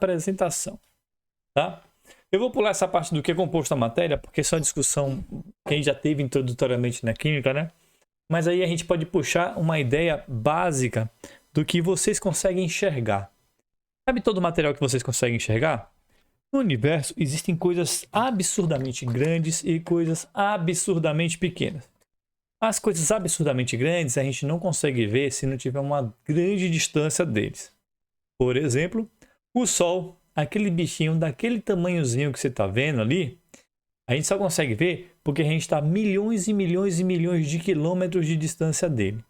apresentação, tá? Eu vou pular essa parte do que é composto a matéria, porque isso é uma discussão que a gente já teve introdutoriamente na química, né? Mas aí a gente pode puxar uma ideia básica do que vocês conseguem enxergar. Sabe todo o material que vocês conseguem enxergar? No universo existem coisas absurdamente grandes e coisas absurdamente pequenas. As coisas absurdamente grandes a gente não consegue ver se não tiver uma grande distância deles. Por exemplo, o Sol, aquele bichinho daquele tamanhozinho que você está vendo ali, a gente só consegue ver porque a gente está a milhões e milhões e milhões de quilômetros de distância dele.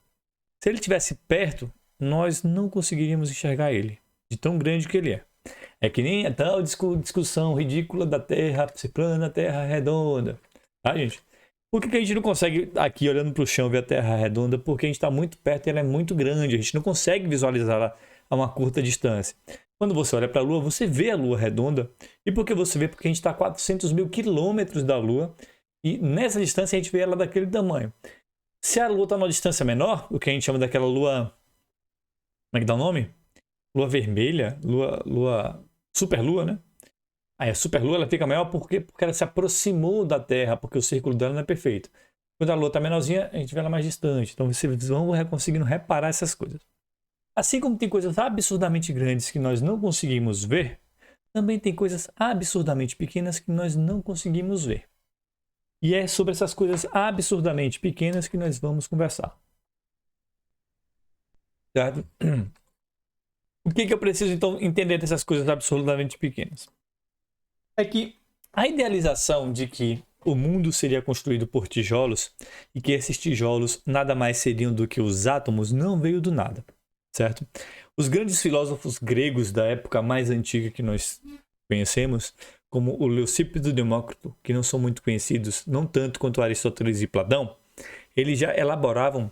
Se ele estivesse perto, nós não conseguiríamos enxergar ele, de tão grande que ele é. É que nem a tal discussão ridícula da Terra ser plana, a Terra redonda. Tá, gente? Por que a gente não consegue, aqui olhando para o chão, ver a Terra redonda? Porque a gente está muito perto e ela é muito grande. A gente não consegue visualizá-la a uma curta distância. Quando você olha para a Lua, você vê a Lua redonda. E por que você vê? Porque a gente está a 400 mil quilômetros da Lua. E nessa distância a gente vê ela daquele tamanho. Se a Lua está numa distância menor, o que a gente chama daquela Lua... Como é que dá o nome? Lua vermelha, superlua, né? Aí a superlua ela fica maior porque ela se aproximou da Terra, porque o círculo dela não é perfeito. Quando a Lua está menorzinha, a gente vê ela mais distante. Então vocês vão conseguindo reparar essas coisas. Assim como tem coisas absurdamente grandes que nós não conseguimos ver, também tem coisas absurdamente pequenas que nós não conseguimos ver. E é sobre essas coisas absurdamente pequenas que nós vamos conversar. Certo? O que eu preciso, então, entender dessas coisas absurdamente pequenas? É que a idealização de que o mundo seria construído por tijolos e que esses tijolos nada mais seriam do que os átomos não veio do nada, certo? Os grandes filósofos gregos da época mais antiga que nós conhecemos, como o Leucípido e o Demócrito, que não são muito conhecidos, não tanto quanto Aristóteles e Platão, eles já elaboravam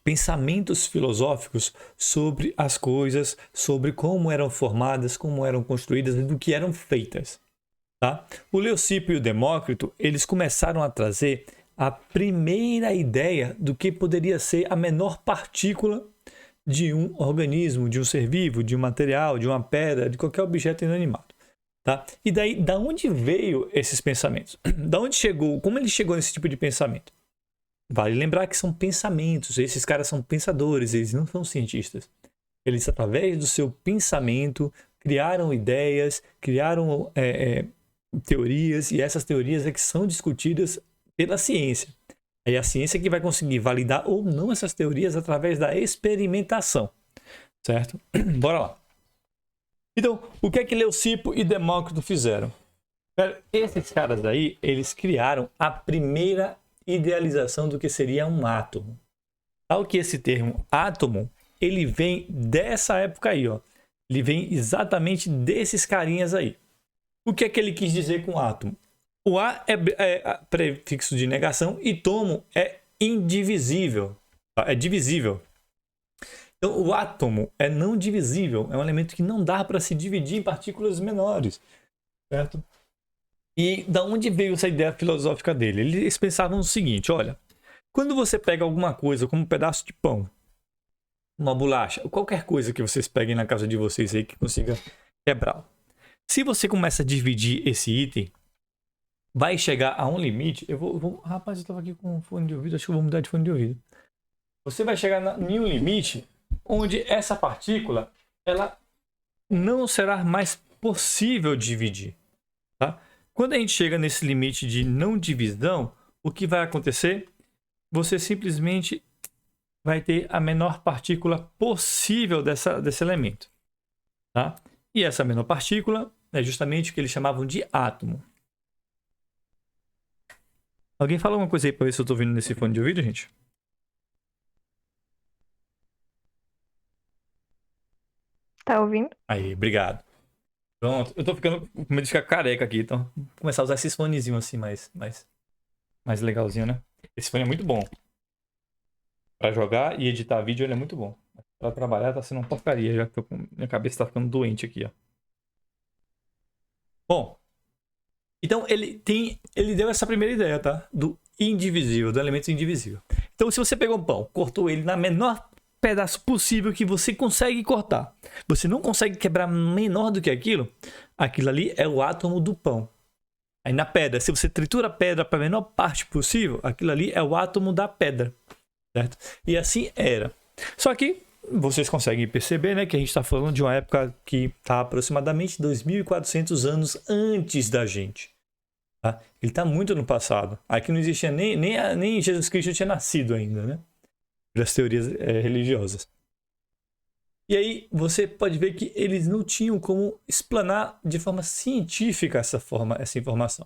pensamentos filosóficos sobre as coisas, sobre como eram formadas, como eram construídas e do que eram feitas. Tá? O Leucípio e o Demócrito, eles começaram a trazer a primeira ideia do que poderia ser a menor partícula de um organismo, de um ser vivo, de um material, de uma pedra, de qualquer objeto inanimado. Tá? E daí, da onde veio esses pensamentos? Da onde chegou? Como ele chegou nesse tipo de pensamento? Vale lembrar que são pensamentos, esses caras são pensadores, eles não são cientistas. Eles, através do seu pensamento, criaram ideias, criaram teorias, e essas teorias é que são discutidas pela ciência. É a ciência que vai conseguir validar ou não essas teorias através da experimentação. Certo? Bora lá. Então, o que é que Leucipo e Demócrito fizeram? Esses caras aí, eles criaram a primeira idealização do que seria um átomo. Tal que esse termo átomo, ele vem dessa época aí, ó. Ele vem exatamente desses carinhas aí. O que é que ele quis dizer com átomo? O A é prefixo de negação e tomo é indivisível, é divisível. Então, o átomo é não divisível, é um elemento que não dá para se dividir em partículas menores, certo? E da onde veio essa ideia filosófica dele? Eles pensavam o seguinte, olha, quando você pega alguma coisa como um pedaço de pão, uma bolacha, qualquer coisa que vocês peguem na casa de vocês aí que consiga quebrar. Se você começa a dividir esse item, vai chegar a um limite. Rapaz, eu estava aqui com fone de ouvido, acho que eu vou mudar de fone de ouvido. Você vai chegar em um limite onde essa partícula ela não será mais possível dividir. Tá? Quando a gente chega nesse limite de não divisão, o que vai acontecer? Você simplesmente vai ter a menor partícula possível desse elemento. Tá? E essa menor partícula é justamente o que eles chamavam de átomo. Alguém fala alguma coisa aí para ver se eu estou ouvindo nesse fone de ouvido, gente? Tá ouvindo? Aí, obrigado. Pronto, eu tô ficando com medo de ficar careca aqui, então vou começar a usar esses fonezinhos assim, mais legalzinho, né? Esse fone é muito bom. Pra jogar e editar vídeo ele é muito bom. Pra trabalhar tá sendo uma porcaria, já que minha cabeça tá ficando doente aqui, ó. Bom, então ele deu essa primeira ideia, tá? Do indivisível, do elemento indivisível. Então se você pegou um pão, cortou ele na menor pedaço possível que você consegue cortar, você não consegue quebrar menor do que aquilo, aquilo ali é o átomo do pão. Aí na pedra, se você tritura a pedra para a menor parte possível, aquilo ali é o átomo da pedra, certo? E assim era. Só que vocês conseguem perceber, né, que a gente está falando de uma época que está aproximadamente 2.400 anos antes da gente. Tá? Ele está muito no passado. Aqui não existia nem Jesus Cristo tinha nascido ainda, né? Das teorias religiosas. E aí você pode ver que eles não tinham como explanar de forma científica essa informação.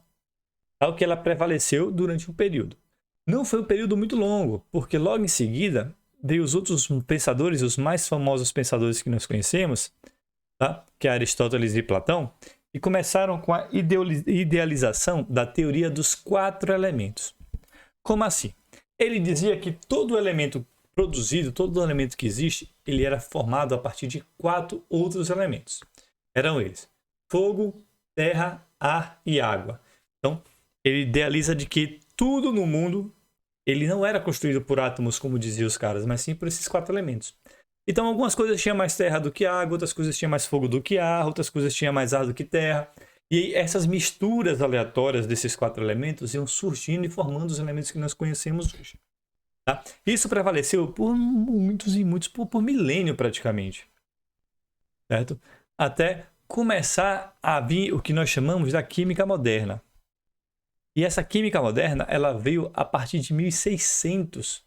Tal que ela prevaleceu durante um período. Não foi um período muito longo, porque logo em seguida veio os outros pensadores, os mais famosos pensadores que nós conhecemos, tá? Que é Aristóteles e Platão, e começaram com a idealização da teoria dos 4 elementos. Como assim? Ele dizia que todo elemento produzido, todo elemento que existe, ele era formado a partir de 4 outros elementos. Eram eles: fogo, terra, ar e água. Então, ele idealiza de que tudo no mundo, ele não era construído por átomos, como diziam os caras, mas sim por esses 4 elementos. Então, algumas coisas tinham mais terra do que água, outras coisas tinham mais fogo do que ar, outras coisas tinham mais ar do que terra. E essas misturas aleatórias desses 4 elementos iam surgindo e formando os elementos que nós conhecemos hoje. Tá? Isso prevaleceu por muitos e muitos, por milênio praticamente. Certo? Até começar a vir o que nós chamamos da química moderna. E essa química moderna, ela veio a partir de 1600,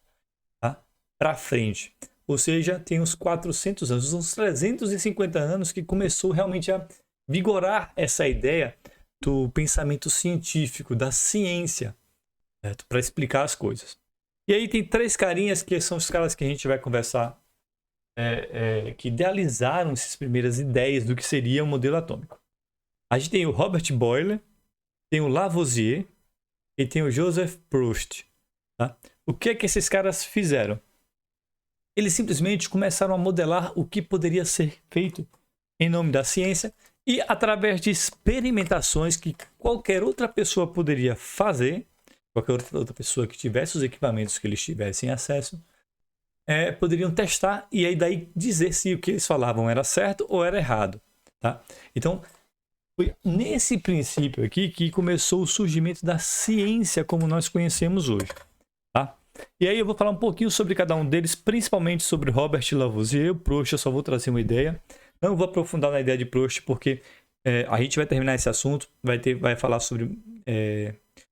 tá? Para frente. Ou seja, tem uns 400 anos, uns 350 anos que começou realmente a vigorar essa ideia do pensamento científico, da ciência, para explicar as coisas. E aí tem 3 carinhas que são os caras que a gente vai conversar, que idealizaram essas primeiras ideias do que seria o modelo atômico. A gente tem o Robert Boyle, tem o Lavoisier e tem o Joseph Proust. Tá? O que é que esses caras fizeram? Eles simplesmente começaram a modelar o que poderia ser feito em nome da ciência e através de experimentações que qualquer outra pessoa poderia fazer, qualquer outra pessoa que tivesse os equipamentos que eles tivessem acesso, poderiam testar e aí daí dizer se o que eles falavam era certo ou era errado. Tá? Então, foi nesse princípio aqui que começou o surgimento da ciência como nós conhecemos hoje. Tá? E aí eu vou falar um pouquinho sobre cada um deles, principalmente sobre Robert Lavoisier. O Proust eu só vou trazer uma ideia. Não vou aprofundar na ideia de Proust, porque a gente vai terminar esse assunto, vai falar sobre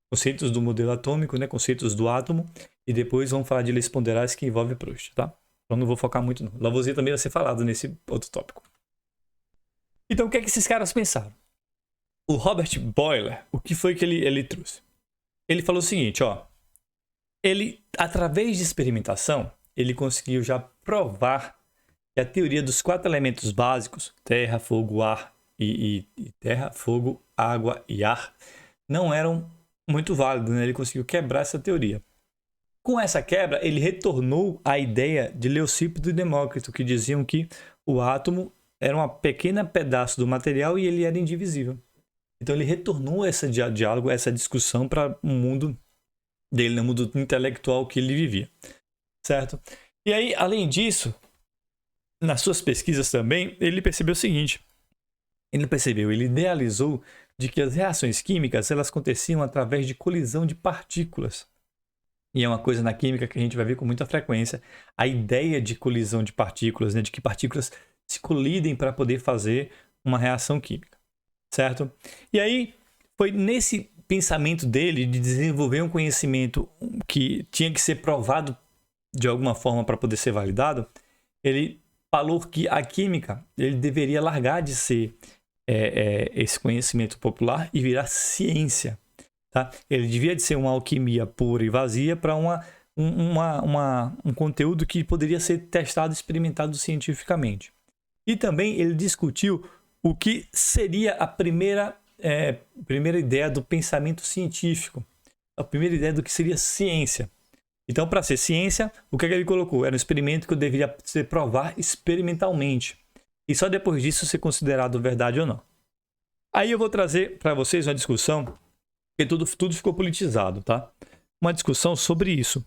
conceitos do modelo atômico, né, conceitos do átomo, e depois vamos falar de leis ponderais que envolve Proust, tá? Então não vou focar muito não. Lavoisier também vai ser falado nesse outro tópico. Então o que é que esses caras pensaram? O Robert Boyle, o que foi que ele trouxe? Ele falou o seguinte, ó. Ele, através de experimentação, ele conseguiu já provar que a teoria dos 4 elementos básicos, terra, fogo, ar terra, fogo, água e ar, não eram muito válidos, né? Ele conseguiu quebrar essa teoria. Com essa quebra, ele retornou à ideia de Leucípido e Demócrito, que diziam que o átomo era um pequeno pedaço do material e ele era indivisível. Então ele retornou esse diálogo, essa discussão para o mundo dele, no mundo intelectual que ele vivia. Certo? E aí, além disso, nas suas pesquisas também, ele percebeu o seguinte. Ele idealizou de que as reações químicas elas aconteciam através de colisão de partículas. E é uma coisa na química que a gente vai ver com muita frequência, a ideia de colisão de partículas, né, de que partículas se colidem para poder fazer uma reação química. Certo? E aí, foi nesse pensamento dele de desenvolver um conhecimento que tinha que ser provado de alguma forma para poder ser validado, ele falou que a química ele deveria largar de ser esse conhecimento popular e virar ciência. Tá? Ele devia de ser uma alquimia pura e vazia para um conteúdo que poderia ser testado e experimentado cientificamente. E também ele discutiu o que seria a primeira ideia do pensamento científico, a primeira ideia do que seria ciência. Então, para ser ciência, o que ele colocou? Era um experimento que eu deveria ser provar experimentalmente. E só depois disso ser considerado verdade ou não. Aí eu vou trazer para vocês uma discussão, porque tudo ficou politizado, tá? Uma discussão sobre isso.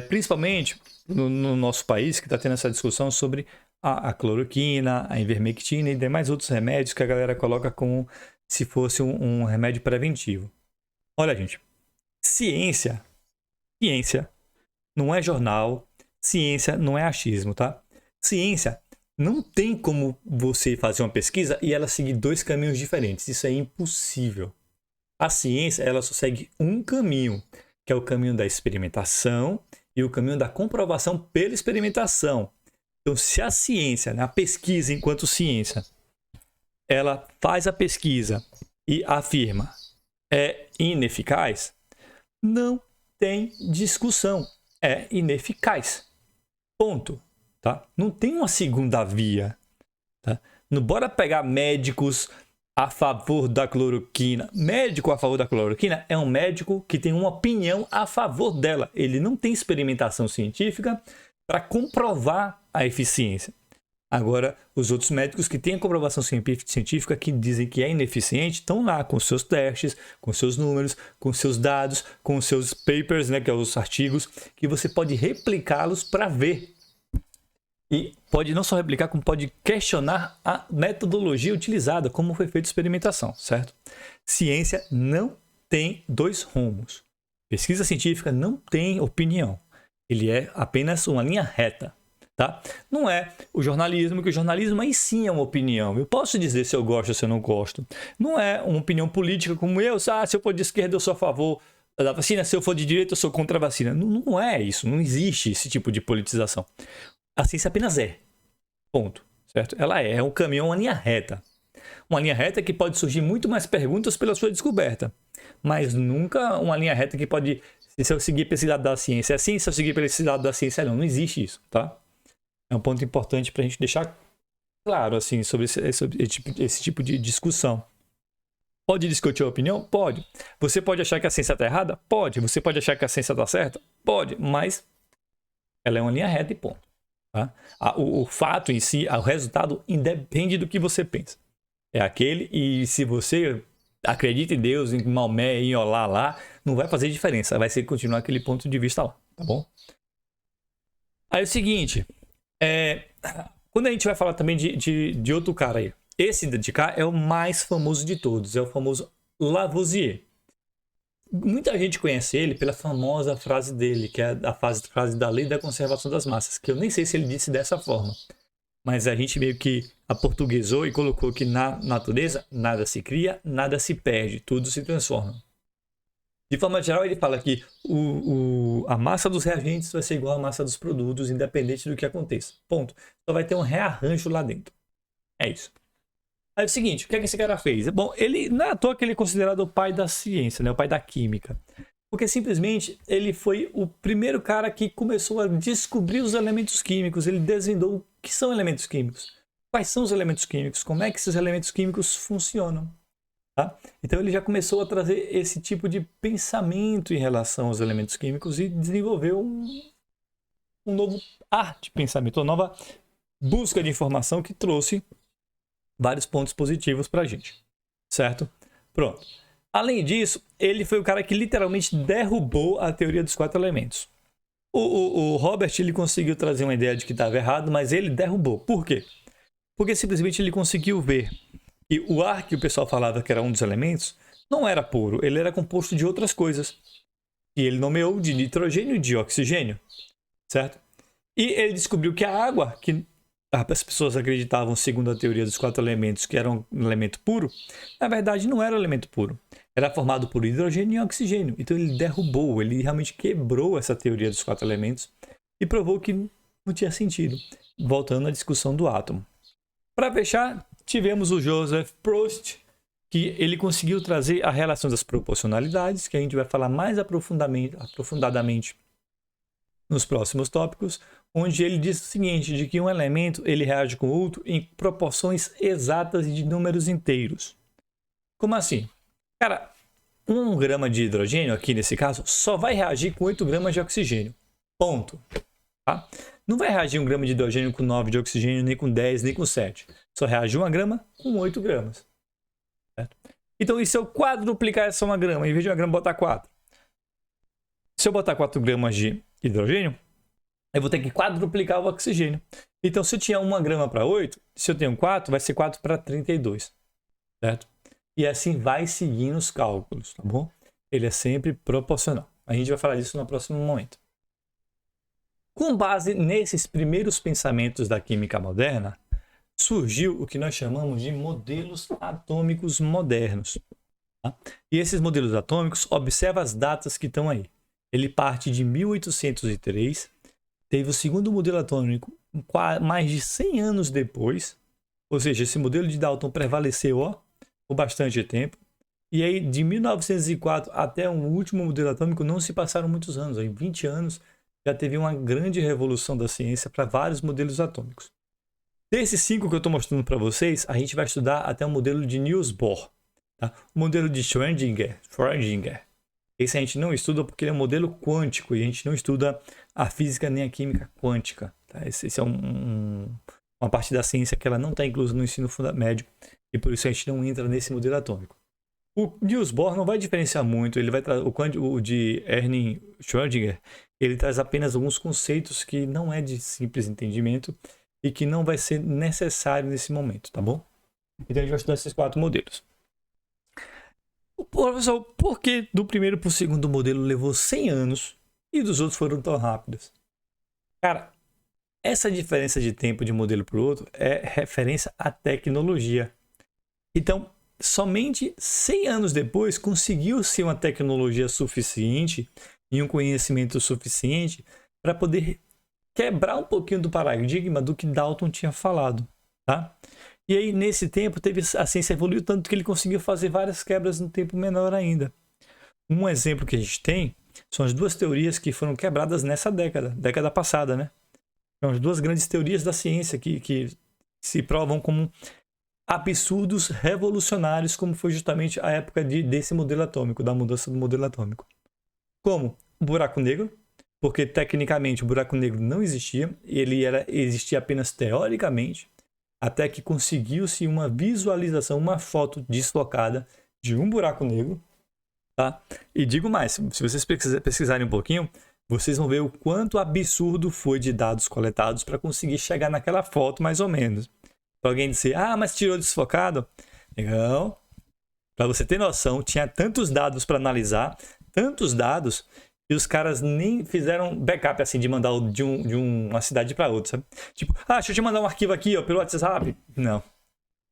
Principalmente no nosso país, que está tendo essa discussão sobre a cloroquina, a ivermectina e demais outros remédios que a galera coloca como se fosse um remédio preventivo. Olha, gente, ciência não é jornal, ciência não é achismo, tá? Ciência não tem como você fazer uma pesquisa e ela seguir dois caminhos diferentes. Isso é impossível. A ciência, ela só segue um caminho, que é o caminho da experimentação e o caminho da comprovação pela experimentação. Então, se a ciência, a pesquisa enquanto ciência, ela faz a pesquisa e afirma é ineficaz, não tem discussão. É ineficaz. Ponto. Tá? Não tem uma segunda via. Tá? Não bora pegar médicos a favor da cloroquina. Médico a favor da cloroquina é um médico que tem uma opinião a favor dela. Ele não tem experimentação científica para comprovar a eficiência. Agora, os outros médicos que têm a comprovação científica que dizem que é ineficiente estão lá com seus testes, com seus números, com seus dados, com seus papers, né, que são os artigos, que você pode replicá-los para ver. E pode não só replicar, como pode questionar a metodologia utilizada, como foi feita a experimentação, certo? Ciência não tem dois rumos. Pesquisa científica não tem opinião. Ele é apenas uma linha reta. Tá? Não é o jornalismo, que o jornalismo aí sim é uma opinião. Eu posso dizer se eu gosto ou se eu não gosto. Não é uma opinião política como eu, se eu for de esquerda eu sou a favor da vacina, se eu for de direita eu sou contra a vacina. Não é isso, não existe esse tipo de politização. A ciência apenas é. Ponto. Certo? Ela é um caminho, uma linha reta. Uma linha reta que pode surgir muito mais perguntas pela sua descoberta. Mas nunca uma linha reta que pode, se eu seguir pelo lado da ciência é assim, se eu seguir pelo lado da ciência não. Não existe isso, tá? É um ponto importante para a gente deixar claro assim, sobre esse tipo de discussão. Pode discutir a opinião? Pode. Você pode achar que a ciência está errada? Pode. Você pode achar que a ciência está certa? Pode. Mas ela é uma linha reta e ponto. Tá? O fato em si, o resultado independe do que você pensa. É aquele, e se você acredita em Deus, em Maomé, em Olá lá, não vai fazer diferença. Vai ser continuar aquele ponto de vista lá. Tá bom? Aí é o seguinte... quando a gente vai falar também de outro cara aí, esse de cá é o mais famoso de todos, é o famoso Lavoisier. Muita gente conhece ele pela famosa frase dele, que é a frase da lei da conservação das massas, que eu nem sei se ele disse dessa forma, mas a gente meio que aportuguesou e colocou que na natureza nada se cria, nada se perde, tudo se transforma. De forma geral, ele fala que a massa dos reagentes vai ser igual à massa dos produtos, independente do que aconteça. Ponto. Só vai ter um rearranjo lá dentro. É isso. Aí é o seguinte, o que é que esse cara fez? Bom, ele não é à toa que ele é considerado o pai da ciência, né? O pai da química. Porque simplesmente ele foi o primeiro cara que começou a descobrir os elementos químicos. Ele desvendou o que são elementos químicos. Quais são os elementos químicos? Como é que esses elementos químicos funcionam? Tá? Então ele já começou a trazer esse tipo de pensamento em relação aos elementos químicos e desenvolveu um novo ar de pensamento, uma nova busca de informação que trouxe vários pontos positivos para a gente, certo? Pronto. Além disso, ele foi o cara que literalmente derrubou a teoria dos 4 elementos. O Robert ele conseguiu trazer uma ideia de que estava errado, mas ele derrubou. Por quê? Porque simplesmente ele conseguiu ver que o ar que o pessoal falava que era um dos elementos não era puro, ele era composto de outras coisas. E ele nomeou de nitrogênio e de oxigênio, certo? E ele descobriu que a água, que as pessoas acreditavam, segundo a teoria dos 4 elementos, que era um elemento puro, na verdade não era um elemento puro. Era formado por hidrogênio e oxigênio. Então ele derrubou, ele realmente quebrou essa teoria dos 4 elementos e provou que não tinha sentido. Voltando à discussão do átomo. Para fechar, tivemos o Joseph Proust, que ele conseguiu trazer a relação das proporcionalidades, que a gente vai falar mais aprofundadamente nos próximos tópicos, onde ele diz o seguinte, de que um elemento ele reage com o outro em proporções exatas e de números inteiros. Como assim? Cara, 1 grama de hidrogênio, aqui nesse caso, só vai reagir com 8 gramas de oxigênio. Ponto. Tá? Não vai reagir 1 grama de hidrogênio com 9 de oxigênio, nem com 10, nem com 7. Só reage 1 grama com 8 gramas. Certo? Então, e se eu quadruplicar essa 1 grama, em vez de 1 grama, botar 4? Se eu botar 4 gramas de hidrogênio, eu vou ter que quadruplicar o oxigênio. Então, se eu tinha 1 grama para 8, se eu tenho 4, vai ser 4 para 32, certo? E assim vai seguindo os cálculos, tá bom? Ele é sempre proporcional. A gente vai falar disso no próximo momento. Com base nesses primeiros pensamentos da química moderna, surgiu o que nós chamamos de modelos atômicos modernos. Tá? E esses modelos atômicos, observa as datas que estão aí. Ele parte de 1803, teve o segundo modelo atômico mais de 100 anos depois, ou seja, esse modelo de Dalton prevaleceu por bastante tempo. E aí, de 1904 até o último modelo atômico, não se passaram muitos anos. Em 20 anos, já teve uma grande revolução da ciência para vários modelos atômicos. Desses 5 que eu estou mostrando para vocês, a gente vai estudar até o modelo de Niels Bohr. Tá? O modelo de Schrödinger. Esse a gente não estuda porque ele é um modelo quântico e a gente não estuda a física nem a química quântica. Tá? Esse é uma parte da ciência que ela não está inclusa no ensino médio e por isso a gente não entra nesse modelo atômico. O Niels Bohr não vai diferenciar muito, ele vai o de Erwin Schrödinger, ele traz apenas alguns conceitos que não é de simples entendimento e que não vai ser necessário nesse momento, tá bom? Então a gente vai estudar esses 4 modelos. Professor, por que do primeiro para o segundo modelo levou 100 anos e dos outros foram tão rápidos? Cara, essa diferença de tempo de um modelo para o outro é referência à tecnologia. Então, somente 100 anos depois conseguiu-se uma tecnologia suficiente e um conhecimento suficiente para poder quebrar um pouquinho do paradigma do que Dalton tinha falado, tá? E aí, nesse tempo, a ciência evoluiu tanto que ele conseguiu fazer várias quebras no tempo menor ainda. Um exemplo que a gente tem são as 2 teorias que foram quebradas nessa década passada, né? São as 2 grandes teorias da ciência que se provam como absurdos revolucionários, como foi justamente a época desse modelo atômico, da mudança do modelo atômico. Como o buraco negro, porque tecnicamente o buraco negro não existia, existia apenas teoricamente, até que conseguiu-se uma visualização, uma foto deslocada de um buraco negro, tá? E digo mais, se vocês pesquisarem um pouquinho, vocês vão ver o quanto absurdo foi de dados coletados para conseguir chegar naquela foto, mais ou menos. Para alguém dizer, mas tirou desfocado? Não. Para você ter noção, tinha tantos dados para analisar, tantos dados, e os caras nem fizeram backup assim de mandar de uma cidade para outra, sabe? Tipo, deixa eu te mandar um arquivo aqui, pelo WhatsApp. Não.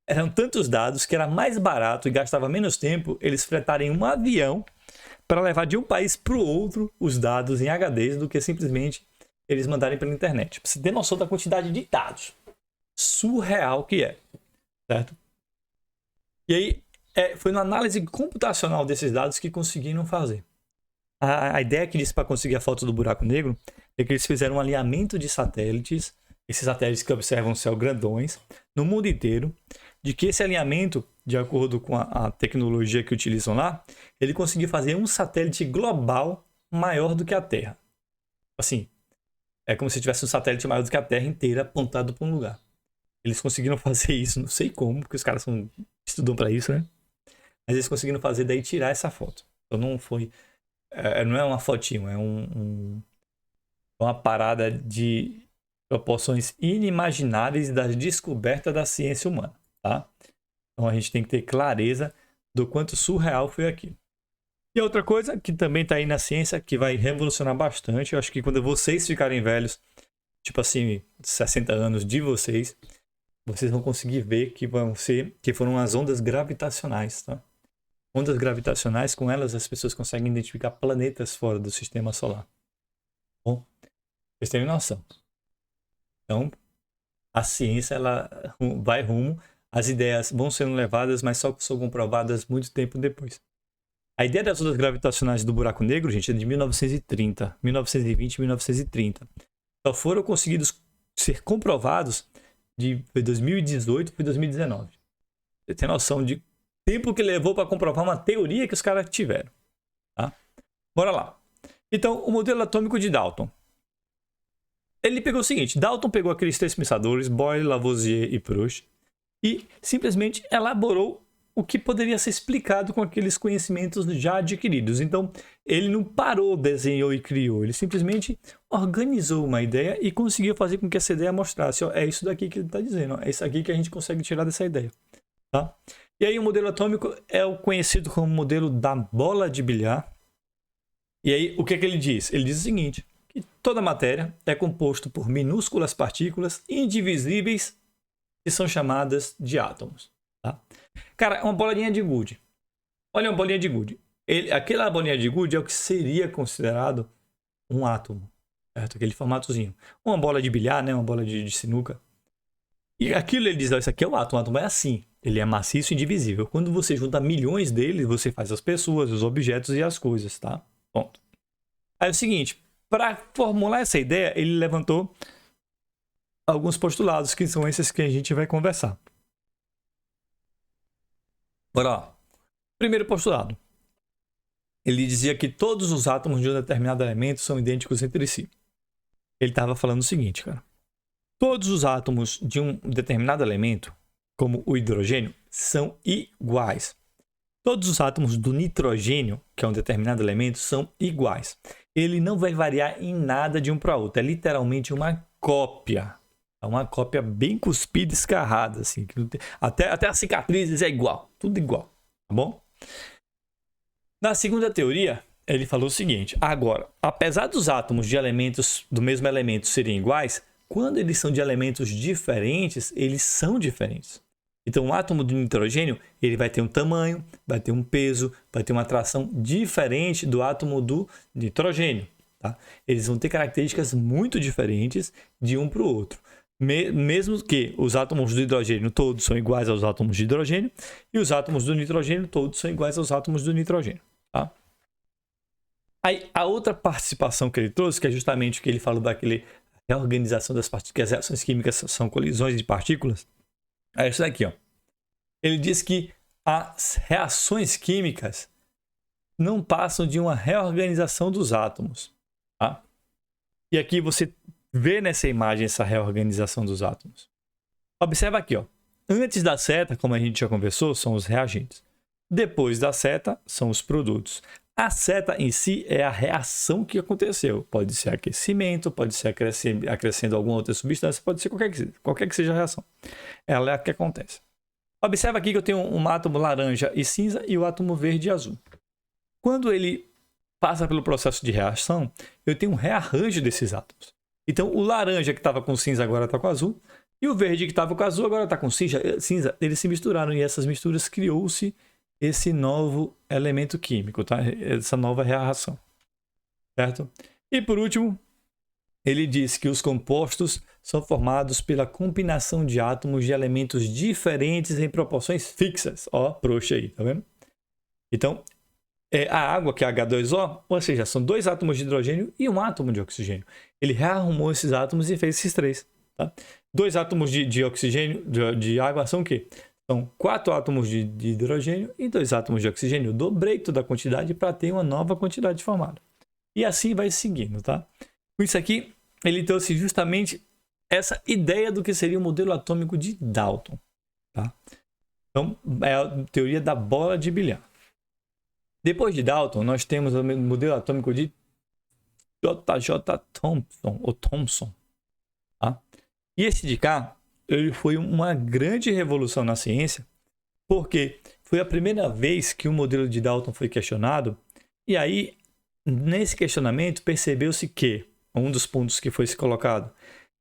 Eram tantos dados que era mais barato e gastava menos tempo eles fretarem um avião para levar de um país para o outro os dados em HDs do que simplesmente eles mandarem pela internet. Pra você ter noção da quantidade de dados surreal que é, certo? E aí, foi na análise computacional desses dados que conseguiram fazer. A ideia que disse para conseguir a foto do buraco negro é que eles fizeram um alinhamento de satélites, esses satélites que observam o céu grandões, no mundo inteiro, de que esse alinhamento, de acordo com a tecnologia que utilizam lá, ele conseguiu fazer um satélite global maior do que a Terra. Assim, é como se tivesse um satélite maior do que a Terra inteira apontado para um lugar. Eles conseguiram fazer isso, não sei como, porque os caras estudam para isso, né? Mas eles conseguiram fazer daí tirar essa foto. Então não foi... não é uma fotinho, é uma parada de proporções inimagináveis da descoberta da ciência humana, tá? Então a gente tem que ter clareza do quanto surreal foi aquilo. E outra coisa que também está aí na ciência, que vai revolucionar bastante, eu acho que quando vocês ficarem velhos, tipo assim, 60 anos de vocês vão conseguir ver que foram as ondas gravitacionais, tá? Ondas gravitacionais, com elas as pessoas conseguem identificar planetas fora do sistema solar. Bom, vocês terem noção. Então, a ciência ela vai rumo, as ideias vão sendo levadas, mas só são comprovadas muito tempo depois. A ideia das ondas gravitacionais do buraco negro, gente, é de 1930, 1920 e 1930. Só foram conseguidos ser comprovados de 2018 para 2019. Você tem noção de tempo que levou para comprovar uma teoria que os caras tiveram. Tá? Bora lá. Então, o modelo atômico de Dalton. Ele pegou o seguinte. Dalton pegou aqueles 3 pensadores, Boyle, Lavoisier e Proust, e simplesmente elaborou o que poderia ser explicado com aqueles conhecimentos já adquiridos. Então, ele não parou, desenhou e criou, ele simplesmente organizou uma ideia e conseguiu fazer com que essa ideia mostrasse, ó, é isso daqui que ele está dizendo, ó, é isso aqui que a gente consegue tirar dessa ideia. Tá? E aí o modelo atômico é o conhecido como modelo da bola de bilhar. E aí, o que é que ele diz? Ele diz o seguinte, que toda matéria é composta por minúsculas partículas indivisíveis que são chamadas de átomos. Tá? Cara, uma bolinha de gude. Olha uma bolinha de gude. Aquela bolinha de gude é o que seria considerado um átomo. Certo? Aquele formatozinho. Uma bola de bilhar, né? Uma bola de sinuca. E aquilo ele diz, ó, isso aqui é o átomo. O átomo é assim. Ele é maciço e indivisível. Quando você junta milhões deles, você faz as pessoas, os objetos e as coisas, tá? Ponto. Aí é o seguinte, para formular essa ideia, ele levantou alguns postulados, que são esses que a gente vai conversar. Bora lá. Primeiro postulado. Ele dizia que todos os átomos de um determinado elemento são idênticos entre si. Ele estava falando o seguinte, cara. Todos os átomos de um determinado elemento, como o hidrogênio, são iguais. Todos os átomos do nitrogênio, que é um determinado elemento, são iguais. Ele não vai variar em nada de um para outro. É literalmente uma cópia. É uma cópia bem cuspida e escarrada. Assim, até as cicatrizes é igual. Tudo igual. Tá bom? Na segunda teoria, ele falou o seguinte. Agora, apesar dos átomos de elementos do mesmo elemento serem iguais, quando eles são de elementos diferentes, eles são diferentes. Então, o átomo do nitrogênio ele vai ter um tamanho, vai ter um peso, vai ter uma atração diferente do átomo do nitrogênio. Tá? Eles vão ter características muito diferentes de um para o outro. Mesmo que os átomos do hidrogênio todos são iguais aos átomos de hidrogênio e os átomos do nitrogênio todos são iguais aos átomos do nitrogênio. Tá? Aí, a outra participação que ele trouxe, que é justamente o que ele falou daquele reorganização das partículas, que as reações químicas são colisões de partículas, é isso daqui, ó. Ele diz que as reações químicas não passam de uma reorganização dos átomos. Tá? E aqui você vê nessa imagem essa reorganização dos átomos. Observa aqui, ó. Antes da seta, como a gente já conversou, são os reagentes. Depois da seta, são os produtos. A seta em si é a reação que aconteceu. Pode ser aquecimento, pode ser acrescendo alguma outra substância, pode ser qualquer que seja a reação. Ela é a que acontece. Observa aqui que eu tenho um átomo laranja e cinza e o átomo verde e azul. Quando ele passa pelo processo de reação, eu tenho um rearranjo desses átomos. Então, o laranja que estava com cinza agora está com azul e o verde que estava com azul agora está com cinza. Eles se misturaram e essas misturas criou-se esse novo elemento químico, tá? Essa nova reação, certo? E por último, ele diz que os compostos são formados pela combinação de átomos de elementos diferentes em proporções fixas. Ó, trouxa aí, tá vendo? Então, a água, que é H2O, ou seja, são 2 átomos de hidrogênio e um átomo de oxigênio. Ele rearrumou esses átomos e fez esses 3. Tá? 2 átomos de oxigênio, de água, são o quê? São 4 átomos de hidrogênio e 2 átomos de oxigênio. Eu dobrei toda a quantidade para ter uma nova quantidade formada. E assim vai seguindo, tá? Com isso aqui, ele trouxe justamente essa ideia do que seria o modelo atômico de Dalton. Tá? Então, é a teoria da bola de bilhar. Depois de Dalton, nós temos o modelo atômico de J.J. Thomson, ou Thomson. Tá? E esse de cá, ele foi uma grande revolução na ciência, porque foi a primeira vez que o modelo de Dalton foi questionado, e aí, nesse questionamento, percebeu-se que, um dos pontos que foi se colocado,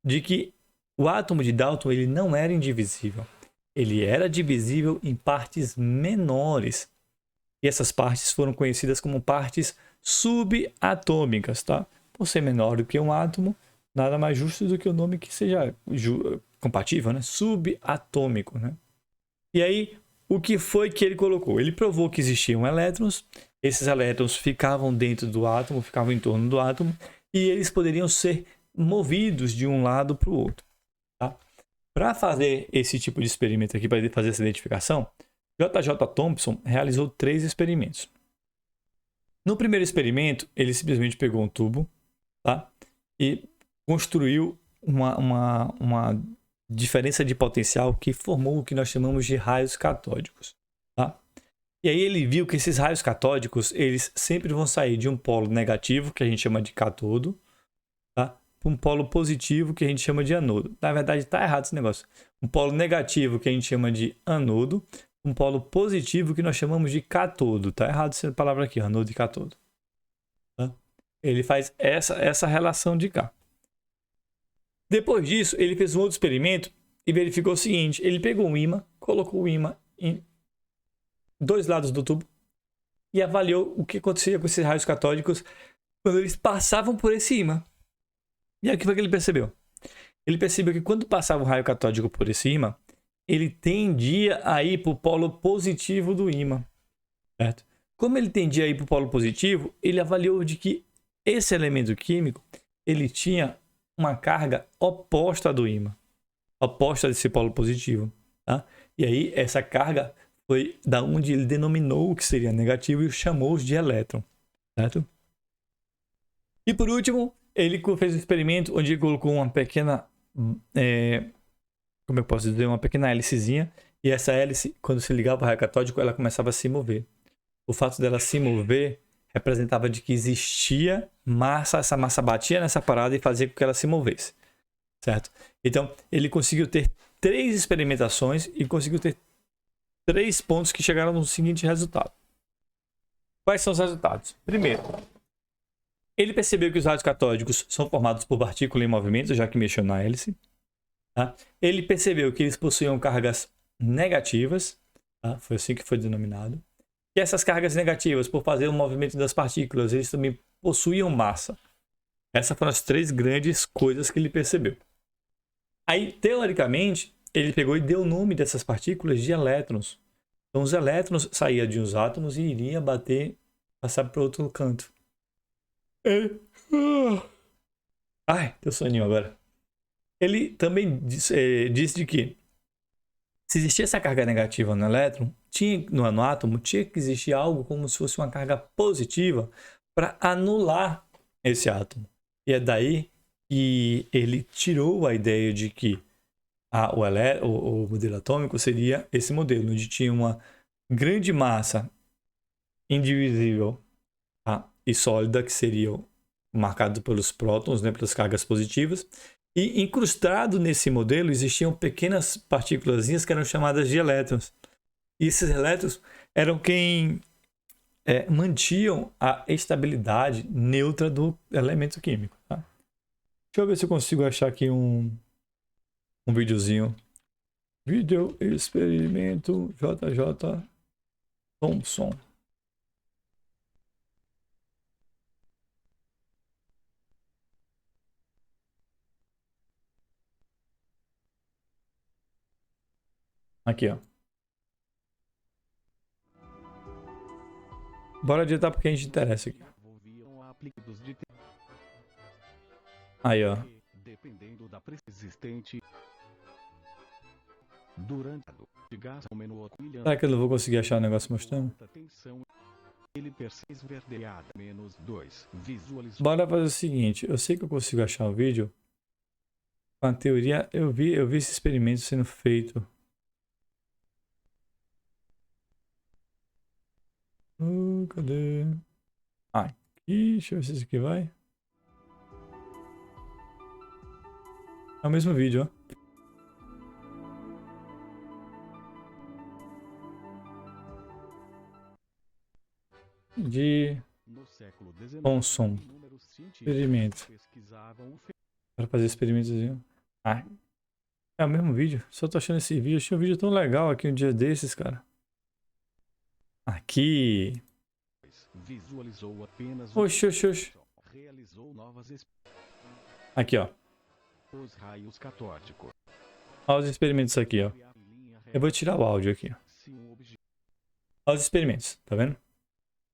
de que o átomo de Dalton ele não era indivisível. Ele era divisível em partes menores. E essas partes foram conhecidas como partes subatômicas, tá? Por ser menor do que um átomo, nada mais justo do que o nome que seja compatível, né? Subatômico, né? E aí, o que foi que ele colocou? Ele provou que existiam elétrons, esses elétrons ficavam dentro do átomo, ficavam em torno do átomo, e eles poderiam ser movidos de um lado para o outro. Tá? Para fazer esse tipo de experimento aqui, para fazer essa identificação, J.J. Thomson realizou 3 experimentos. No primeiro experimento, ele simplesmente pegou um tubo, tá? E construiu uma diferença de potencial que formou o que nós chamamos de raios catódicos. Tá? E aí ele viu que esses raios catódicos, eles sempre vão sair de um polo negativo, que a gente chama de cátodo, tá? Para um polo positivo, que a gente chama de anodo. Na verdade, está errado esse negócio. Um polo negativo, que a gente chama de anodo, um polo positivo, que nós chamamos de cátodo. Tá errado essa palavra aqui, anodo e cátodo. Tá? Ele faz essa relação de cá. Depois disso, ele fez um outro experimento e verificou o seguinte. Ele pegou um ímã, colocou o ímã em 2 lados do tubo e avaliou o que acontecia com esses raios catódicos quando eles passavam por esse ímã. E aí o que foi que ele percebeu? Ele percebeu que quando passava um raio catódico por esse ímã, ele tendia a ir para o polo positivo do ímã. Certo? Como ele tendia a ir para o polo positivo, ele avaliou de que esse elemento químico ele tinha uma carga oposta do ímã, oposta desse polo positivo. Tá? E aí essa carga foi da onde ele denominou o que seria negativo e chamou de elétron, certo? E por último, ele fez um experimento onde ele colocou uma pequena, como eu posso dizer, uma pequena hélicezinha, e essa hélice, quando se ligava ao raio catódico, ela começava a se mover. O fato dela se mover representava de que existia massa, essa massa batia nessa parada e fazia com que ela se movesse, certo? Então, ele conseguiu ter 3 experimentações e conseguiu ter 3 pontos que chegaram no seguinte resultado. Quais são os resultados? Primeiro, ele percebeu que os raios catódicos são formados por partícula em movimento, já que mexeu na hélice. Tá? Ele percebeu que eles possuíam cargas negativas, tá? Foi assim que foi denominado. E essas cargas negativas, por fazer o movimento das partículas, eles também possuíam massa. Essas foram as 3 grandes coisas que ele percebeu. Aí, teoricamente, ele pegou e deu o nome dessas partículas de elétrons. Então, os elétrons saíam de uns átomos e iriam passar para outro canto. Ai, deu soninho agora. Ele também disse de que se existia essa carga negativa no elétron, no átomo, tinha que existir algo como se fosse uma carga positiva para anular esse átomo. E é daí que ele tirou a ideia de que o modelo atômico seria esse modelo, onde tinha uma grande massa indivisível, tá? E sólida, que seria marcado pelos prótons, né, pelas cargas positivas. E incrustado nesse modelo existiam pequenas partículas que eram chamadas de elétrons. E esses elétrons eram quem mantinham a estabilidade neutra do elemento químico. Tá? Deixa eu ver se eu consigo achar aqui um videozinho. Vídeo experimento JJ Thomson. Aqui, ó. Bora adiantar porque a gente interessa aqui. Aí, ó. Dependendo da persistente durante de gás ao menor Será que eu não vou conseguir achar o negócio mostrando? Ele percebe verdeada menos 2 visualizou. Bora fazer o seguinte, eu sei que eu consigo achar o vídeo. Com a teoria, eu vi esse experimento sendo feito. Cadê? Aqui, deixa eu ver se esse aqui vai. É o mesmo vídeo, ó. De Thomson. Experimento. Para fazer experimentozinho. É o mesmo vídeo. Só tô achando esse vídeo. Achei um vídeo tão legal aqui um dia desses, cara. Aqui. Visualizou apenas Oxi. realizou novas Aqui, ó. os raios catódicos. Olha os experimentos aqui, ó. Eu vou tirar o áudio aqui, ó. Olha os experimentos, tá vendo?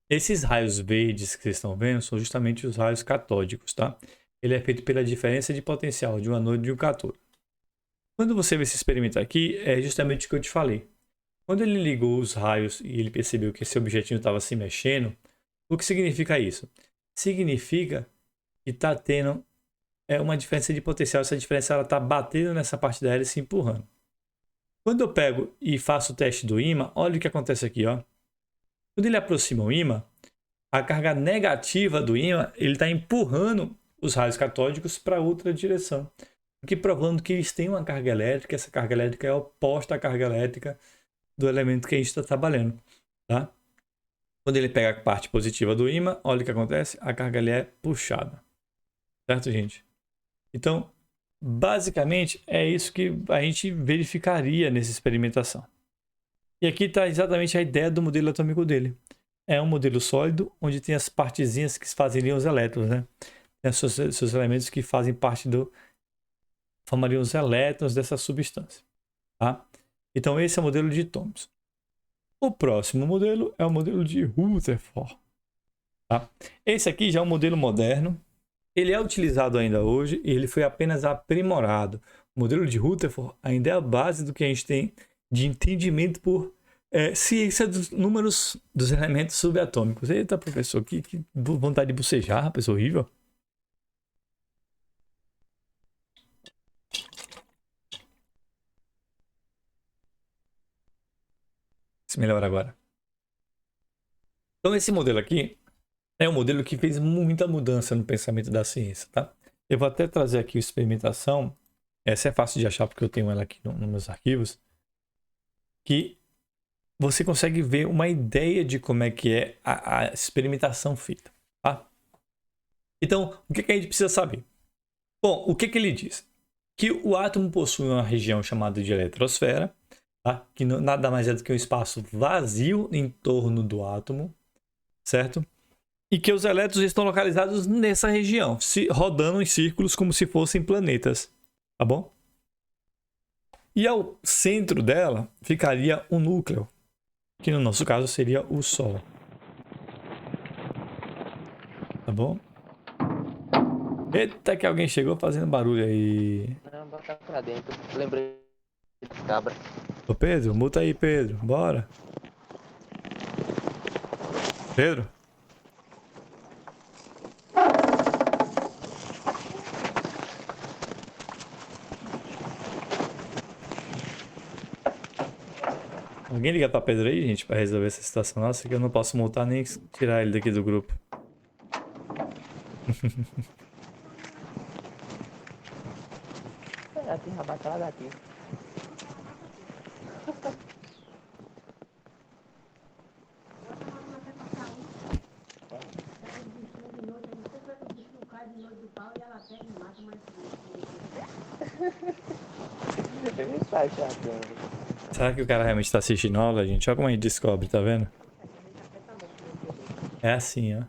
Esses raios verdes que vocês estão vendo são justamente os raios catódicos, tá? Ele é feito pela diferença de potencial de um anodo e um cátodo. Quando você vê esse experimento aqui, é justamente o que eu te falei. Quando ele ligou os raios e ele percebeu que esse objetinho estava se mexendo, o que significa isso? Significa que está tendo uma diferença de potencial. Essa diferença está batendo nessa parte da hélice e empurrando. Quando eu pego e faço o teste do ímã, olha o que acontece aqui, ó. Quando ele aproxima o ímã, a carga negativa do ímã ele está empurrando os raios catódicos para outra direção, o que provando que eles têm uma carga elétrica. Essa carga elétrica é oposta à carga elétrica do elemento que a gente está trabalhando, tá? Quando ele pega a parte positiva do ímã, olha o que acontece, a carga ali é puxada, certo, gente? Então, basicamente, é isso que a gente verificaria nessa experimentação. E aqui está exatamente a ideia do modelo atômico dele. É um modelo sólido, onde tem as partezinhas que fazeriam os elétrons, né? Tem os seus elementos que fazem parte formariam os elétrons dessa substância, tá? Então, esse é o modelo de Thomson. O próximo modelo é o modelo de Rutherford, tá? Esse aqui já é um modelo moderno. Ele é utilizado ainda hoje e ele foi apenas aprimorado. O modelo de Rutherford ainda é a base do que a gente tem de entendimento por ciência dos números dos elementos subatômicos. Eita, professor, que vontade de bocejar, rapaz, horrível. Se melhora agora. Então, esse modelo aqui é um modelo que fez muita mudança no pensamento da ciência, tá? Eu vou até trazer aqui a experimentação. Essa é fácil de achar porque eu tenho ela aqui nos meus arquivos. Que você consegue ver uma ideia de como é que é a experimentação feita, tá? Então, o que a gente precisa saber? Bom, o que ele diz? Que o átomo possui uma região chamada de eletrosfera, tá? Que nada mais é do que um espaço vazio em torno do átomo, certo? E que os elétrons estão localizados nessa região, rodando em círculos como se fossem planetas, tá bom? E ao centro dela ficaria o núcleo, que no nosso caso seria o Sol. Tá bom? Eita, que alguém chegou fazendo barulho aí. Não, botar pra dentro. Lembrei de cabra. Ô Pedro, muta aí, Pedro. Bora. Pedro? Alguém liga pra Pedro aí, gente, pra resolver essa situação. Nossa, que eu não posso multar nem tirar ele daqui do grupo. Aqui, rapaz, aquela gatinha. Será que o cara realmente tá assistindo a aula, gente? Olha como a gente descobre, tá vendo? É assim, ó.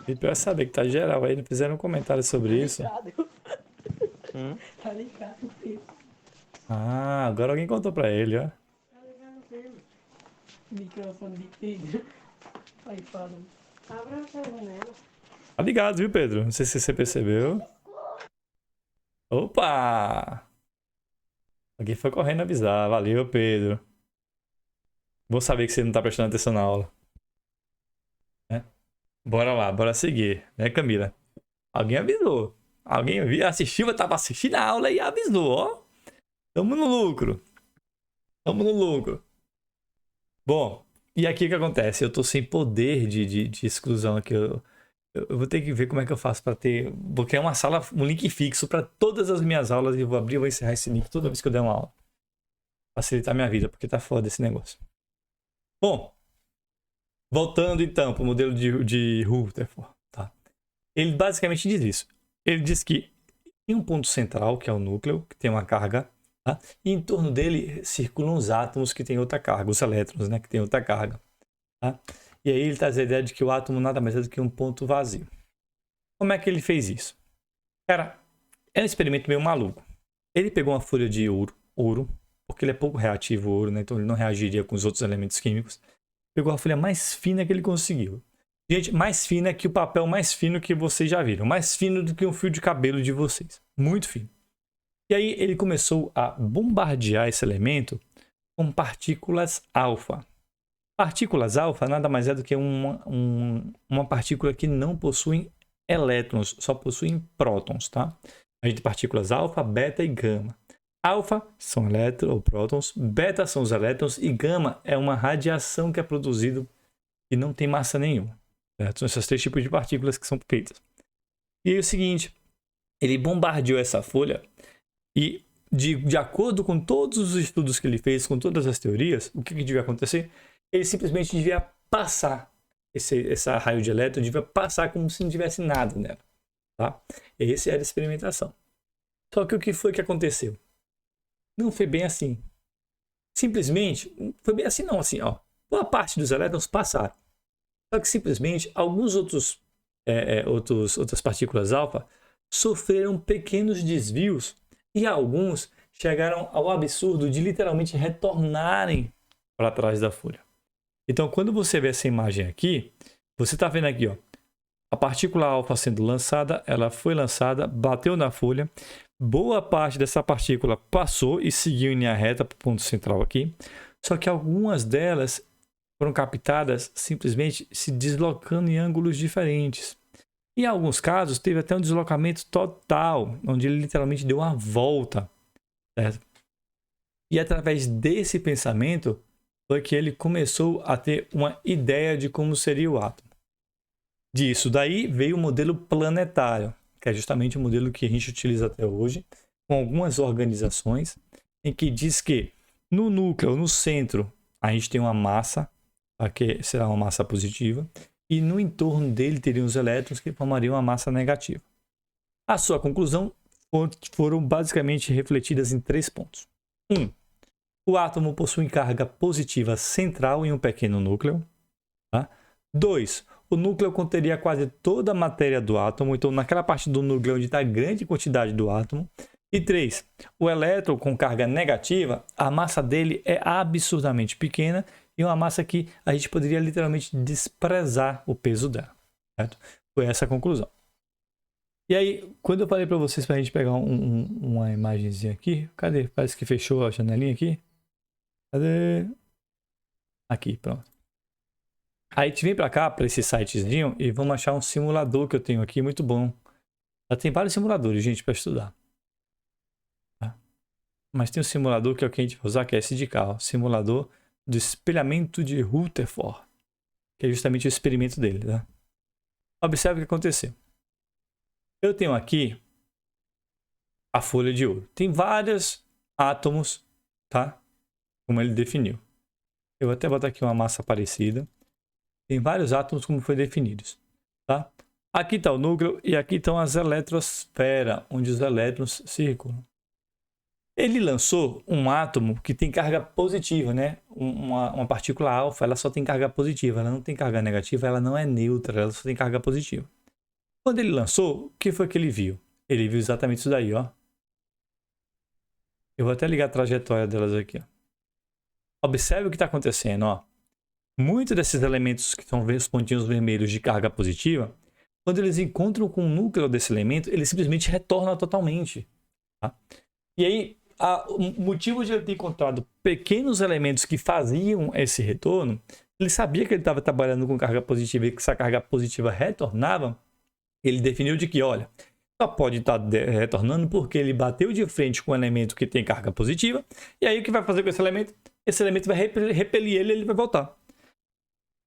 E pior é saber que tá geral aí, não fizeram um comentário sobre isso. Tá ligado mesmo. Ah, agora alguém contou pra ele, ó. Tá ligado mesmo. Microfone de Pedro. Aí fala. Abra essa janela. Tá ligado, viu, Pedro? Não sei se você percebeu. Opa! Alguém foi correndo avisar. Valeu, Pedro. Vou saber que você não tá prestando atenção na aula. Né? Bora lá, bora seguir. Né, Camila? Alguém avisou. Alguém assistiu, tava assistindo a aula e avisou, ó. Tamo no lucro. Tamo no lucro. Bom, e aqui o que acontece? Eu tô sem poder de exclusão aqui. Eu vou ter que ver como é que eu faço pra ter... Vou criar uma sala, um link fixo pra todas as minhas aulas e vou abrir e vou encerrar esse link toda vez que eu der uma aula. Facilitar minha vida, porque tá foda esse negócio. Bom, voltando então pro modelo de Rutherford, tá? Ele basicamente diz isso. Ele diz que tem um ponto central, que é o núcleo, que tem uma carga, tá? E em torno dele circulam os átomos que têm outra carga, os elétrons, né, que têm outra carga, tá? E aí ele traz a ideia de que o átomo nada mais é do que um ponto vazio. Como é que ele fez isso? Cara, é um experimento meio maluco. Ele pegou uma folha de ouro, porque ele é pouco reativo ao ouro, né? Então ele não reagiria com os outros elementos químicos. Pegou a folha mais fina que ele conseguiu. Gente, mais fina que o papel mais fino que vocês já viram. Mais fino do que um fio de cabelo de vocês. Muito fino. E aí ele começou a bombardear esse elemento com partículas alfa. Partículas alfa nada mais é do que uma partícula que não possui elétrons, só possuem prótons, tá? A gente tem partículas alfa, beta e gama. Alfa são elétrons ou prótons, beta são os elétrons e gama é uma radiação que é produzida e não tem massa nenhuma. Certo? São esses 3 tipos de partículas que são feitas. E aí é o seguinte, ele bombardeou essa folha e de acordo com todos os estudos que ele fez, com todas as teorias, o que devia acontecer? Ele simplesmente devia passar esse raio de elétron, devia passar como se não tivesse nada nela. Tá? Essa era a experimentação. Só que o que foi que aconteceu? Não foi bem assim. Simplesmente, foi bem assim não, assim, ó. Boa parte dos elétrons passaram. Só que simplesmente alguns outras partículas alfa sofreram pequenos desvios e alguns chegaram ao absurdo de literalmente retornarem para trás da folha. Então, quando você vê essa imagem aqui, você está vendo aqui, ó, a partícula alfa sendo lançada, ela foi lançada, bateu na folha, boa parte dessa partícula passou e seguiu em linha reta para o ponto central aqui, só que algumas delas foram captadas simplesmente se deslocando em ângulos diferentes. Em alguns casos, teve até um deslocamento total, onde ele literalmente deu uma volta. Certo? E através desse pensamento, foi que ele começou a ter uma ideia de como seria o átomo. Disso daí veio o modelo planetário, que é justamente o modelo que a gente utiliza até hoje, com algumas organizações, em que diz que no núcleo, no centro, a gente tem uma massa, que será uma massa positiva, e no entorno dele teriam os elétrons que formariam uma massa negativa. A sua conclusão foram basicamente refletidas em 3 pontos. 1. O átomo possui carga positiva central em um pequeno núcleo. 2. O núcleo conteria quase toda a matéria do átomo, então naquela parte do núcleo onde está a grande quantidade do átomo. E 3. O elétron com carga negativa, a massa dele é absurdamente pequena e uma massa que a gente poderia literalmente desprezar o peso dela. Certo? Foi essa a conclusão. E aí, quando eu falei para vocês para a gente pegar uma imagenzinha aqui, cadê? Parece que fechou a janelinha aqui. Cadê? Aqui, pronto. Aí a gente vem para cá, para esse sitezinho, e vamos achar um simulador que eu tenho aqui, muito bom. Já tem vários simuladores, gente, para estudar. Tá? Mas tem um simulador que é o que a gente vai usar, que é esse de cá, ó, simulador do espelhamento de Rutherford, que é justamente o experimento dele. Tá? Observe o que aconteceu. Eu tenho aqui a folha de ouro. Tem vários átomos, tá? Como ele definiu. Eu vou até botar aqui uma massa parecida. Tem vários átomos como foi definidos, tá? Aqui está o núcleo e aqui estão as eletrosferas, onde os elétrons circulam. Ele lançou um átomo que tem carga positiva, né? Uma partícula alfa, ela só tem carga positiva, ela não tem carga negativa, ela não é neutra, ela só tem carga positiva. Quando ele lançou, o que foi que ele viu? Ele viu exatamente isso daí, ó. Eu vou até ligar a trajetória delas aqui, ó. Observe o que está acontecendo, ó. Muitos desses elementos que são os pontinhos vermelhos de carga positiva, quando eles encontram com o núcleo desse elemento, ele simplesmente retorna totalmente. Tá? E aí, o motivo de ele ter encontrado pequenos elementos que faziam esse retorno, ele sabia que ele estava trabalhando com carga positiva e que essa carga positiva retornava. Ele definiu de que, olha, só pode estar retornando porque ele bateu de frente com um elemento que tem carga positiva. E aí o que vai fazer com esse elemento? Esse elemento vai repelir ele e ele vai voltar.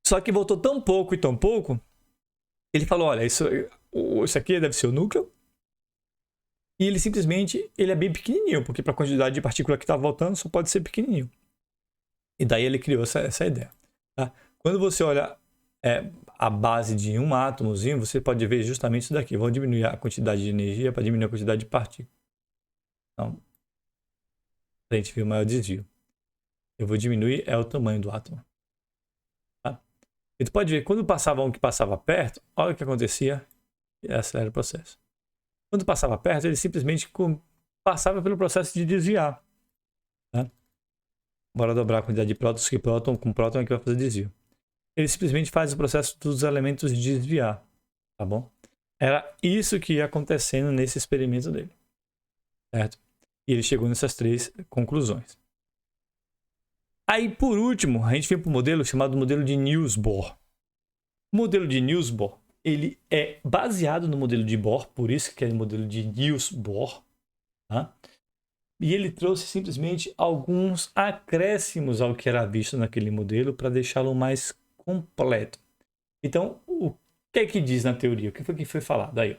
Só que voltou tão pouco, ele falou, olha, isso aqui deve ser o núcleo. E ele simplesmente, ele é bem pequenininho, porque para a quantidade de partícula que está voltando, só pode ser pequenininho. E daí ele criou essa ideia. Tá? Quando você olha a base de um átomozinho, você pode ver justamente isso daqui. Vou diminuir a quantidade de energia para diminuir a quantidade de partículas. Então, para a gente ver o maior desvio. Eu vou diminuir o tamanho do átomo. Tá? E tu pode ver, quando passava um que passava perto, olha o que acontecia e acelera o processo. Quando passava perto, ele simplesmente passava pelo processo de desviar. Tá? Bora dobrar a quantidade de prótons que próton com próton é que vai fazer desvio. Ele simplesmente faz o processo dos elementos desviar. Tá bom? Era isso que ia acontecendo nesse experimento dele. Certo? E ele chegou nessas 3 conclusões. Aí, por último, a gente vem para o modelo chamado modelo de Niels Bohr. O modelo de Niels Bohr, ele é baseado no modelo de Bohr, por isso que é o modelo de Niels Bohr, tá? E ele trouxe simplesmente alguns acréscimos ao que era visto naquele modelo para deixá-lo mais completo. Então, o que é que diz na teoria? O que foi falado aí?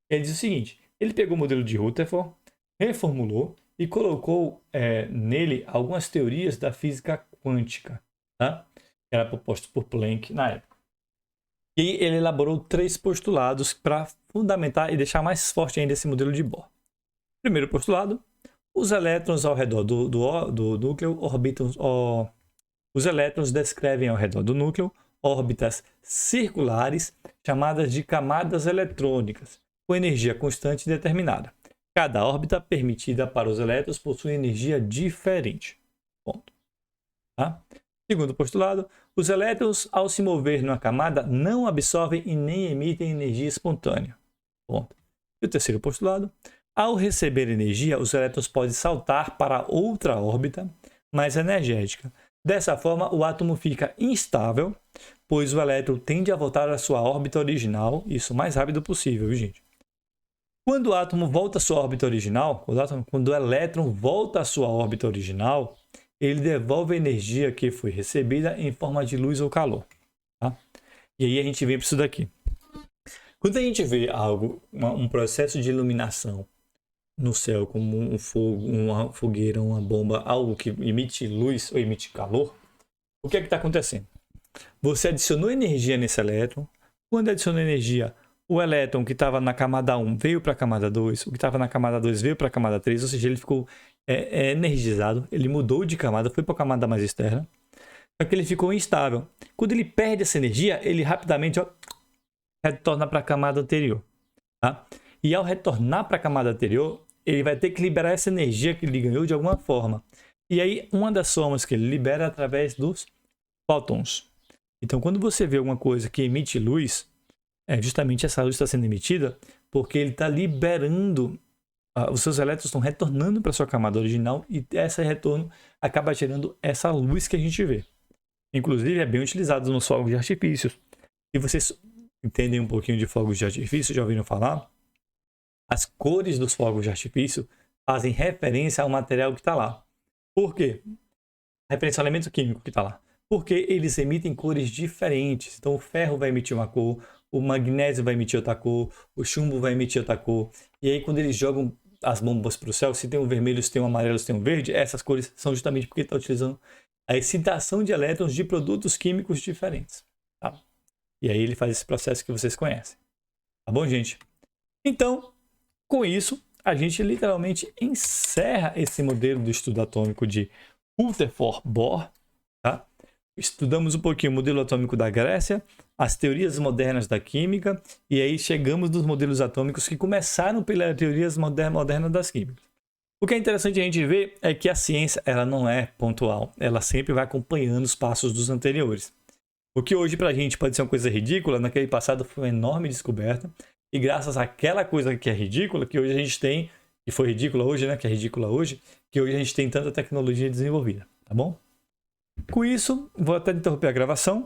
Ele diz o seguinte, ele pegou o modelo de Rutherford, reformulou e colocou nele algumas teorias da física quântica, tá? Que era proposto por Planck na época. E ele elaborou 3 postulados para fundamentar e deixar mais forte ainda esse modelo de Bohr. Primeiro postulado, os elétrons ao redor do núcleo orbitam... Os elétrons descrevem ao redor do núcleo órbitas circulares chamadas de camadas eletrônicas, com energia constante e determinada. Cada órbita permitida para os elétrons possui energia diferente. Ponto. Tá? Segundo postulado, os elétrons, ao se mover numa camada, não absorvem e nem emitem energia espontânea. Ponto. E o terceiro postulado, ao receber energia, os elétrons podem saltar para outra órbita mais energética. Dessa forma, o átomo fica instável, pois o elétron tende a voltar à sua órbita original, isso o mais rápido possível, viu, gente? Quando o átomo volta à sua órbita original, quando o elétron volta à sua órbita original, ele devolve a energia que foi recebida em forma de luz ou calor. Tá? E aí a gente vem para isso daqui. Quando a gente vê algo, um processo de iluminação no céu, como um fogo, uma fogueira, uma bomba, algo que emite luz ou emite calor, o que é que está acontecendo? Você adicionou energia nesse elétron. Quando adicionou energia, o elétron que estava na camada 1 veio para a camada 2, o que estava na camada 2 veio para a camada 3, ou seja, ele ficou energizado, ele mudou de camada, foi para a camada mais externa, só que ele ficou instável. Quando ele perde essa energia, ele rapidamente retorna para a camada anterior. Tá? E ao retornar para a camada anterior, ele vai ter que liberar essa energia que ele ganhou de alguma forma. E aí, uma das formas que ele libera é através dos fótons. Então, quando você vê alguma coisa que emite luz, justamente essa luz está sendo emitida porque ele está liberando, os seus elétrons estão retornando para a sua camada original e esse retorno acaba gerando essa luz que a gente vê. Inclusive, é bem utilizado nos fogos de artifício. Se vocês entendem um pouquinho de fogos de artifício, já ouviram falar? As cores dos fogos de artifício fazem referência ao material que está lá. Por quê? Referência ao elemento químico que está lá. Porque eles emitem cores diferentes. Então, o ferro vai emitir uma cor, o magnésio vai emitir outra cor, o chumbo vai emitir outra cor. E aí, quando eles jogam as bombas para o céu, se tem um vermelho, se tem um amarelo, se tem um verde, essas cores são justamente porque está utilizando a excitação de elétrons de produtos químicos diferentes. Tá? E aí ele faz esse processo que vocês conhecem. Tá bom, gente? Então, com isso, a gente literalmente encerra esse modelo do estudo atômico de Rutherford-Bohr. Tá? Estudamos um pouquinho o modelo atômico da Grécia, as teorias modernas da química, e aí chegamos nos modelos atômicos que começaram pelas teorias modernas das químicas. O que é interessante a gente ver é que a ciência ela não é pontual, ela sempre vai acompanhando os passos dos anteriores. O que hoje para a gente pode ser uma coisa ridícula, naquele passado foi uma enorme descoberta, e graças àquela coisa que é ridícula, que hoje a gente tem, e foi ridícula hoje, né? Que é ridícula hoje, que hoje a gente tem tanta tecnologia desenvolvida, tá bom? Com isso, vou até interromper a gravação.